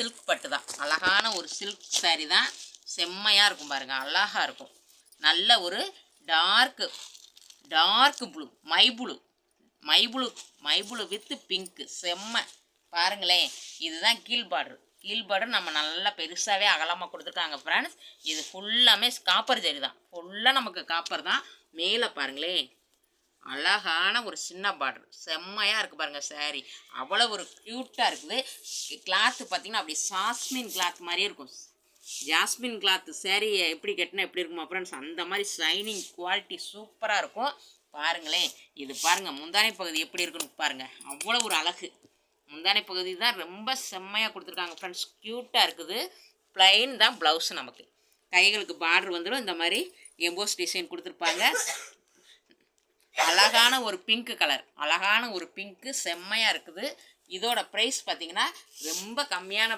Silk பட்டு தான். அழகான ஒரு சில்க் சாரீ தான். செம்மையாக இருக்கும் பாருங்கள், அழகாக இருக்கும். நல்ல ஒரு dark blue, my blue with pink, செம்ம பாருங்களேன். இதுதான் கீழ் பார்டர் நம்ம நல்லா பெருசாகவே அகலமாக கொடுத்துருக்காங்க ஃப்ரெண்ட்ஸ். இது ஃபுல்லாமே காப்பர் ஜரி தான், ஃபுல்லாக நமக்கு காப்பர் தான். மேலே பாருங்களேன், அழகான ஒரு சின்ன பார்டர், செம்மையாக இருக்குது பாருங்கள் சாரீ. அவ்வளோ ஒரு க்யூட்டாக இருக்குது. கிளாத்து பார்த்திங்கன்னா அப்படி ஜாஸ்மின் கிளாத் மாதிரியே இருக்கும். ஜாஸ்மின் கிளாத்து சாரீ எப்படி கட்டினா எப்படி இருக்குமா ஃப்ரெண்ட்ஸ், அந்த மாதிரி ஷைனிங் குவாலிட்டி சூப்பராக இருக்கும். பாருங்களேன், இது பாருங்கள் முந்தானை பகுதி எப்படி இருக்குன்னு பாருங்கள். அவ்வளோ ஒரு அழகு. முந்தானை பகுதி தான் ரொம்ப செம்மையாக கொடுத்துருக்காங்க ஃப்ரெண்ட்ஸ், க்யூட்டாக இருக்குது. ப்ளைன் தான் ப்ளவுஸ். நமக்கு கைகளுக்கு பார்டர் வந்துடும், இந்த மாதிரி எம்போஸ் டிசைன் கொடுத்துருப்பாங்க. அழகான ஒரு பிங்க் கலர், அழகான ஒரு பிங்க்கு, செம்மையாக இருக்குது. இதோட ப்ரைஸ் பார்த்திங்கன்னா ரொம்ப கம்மியான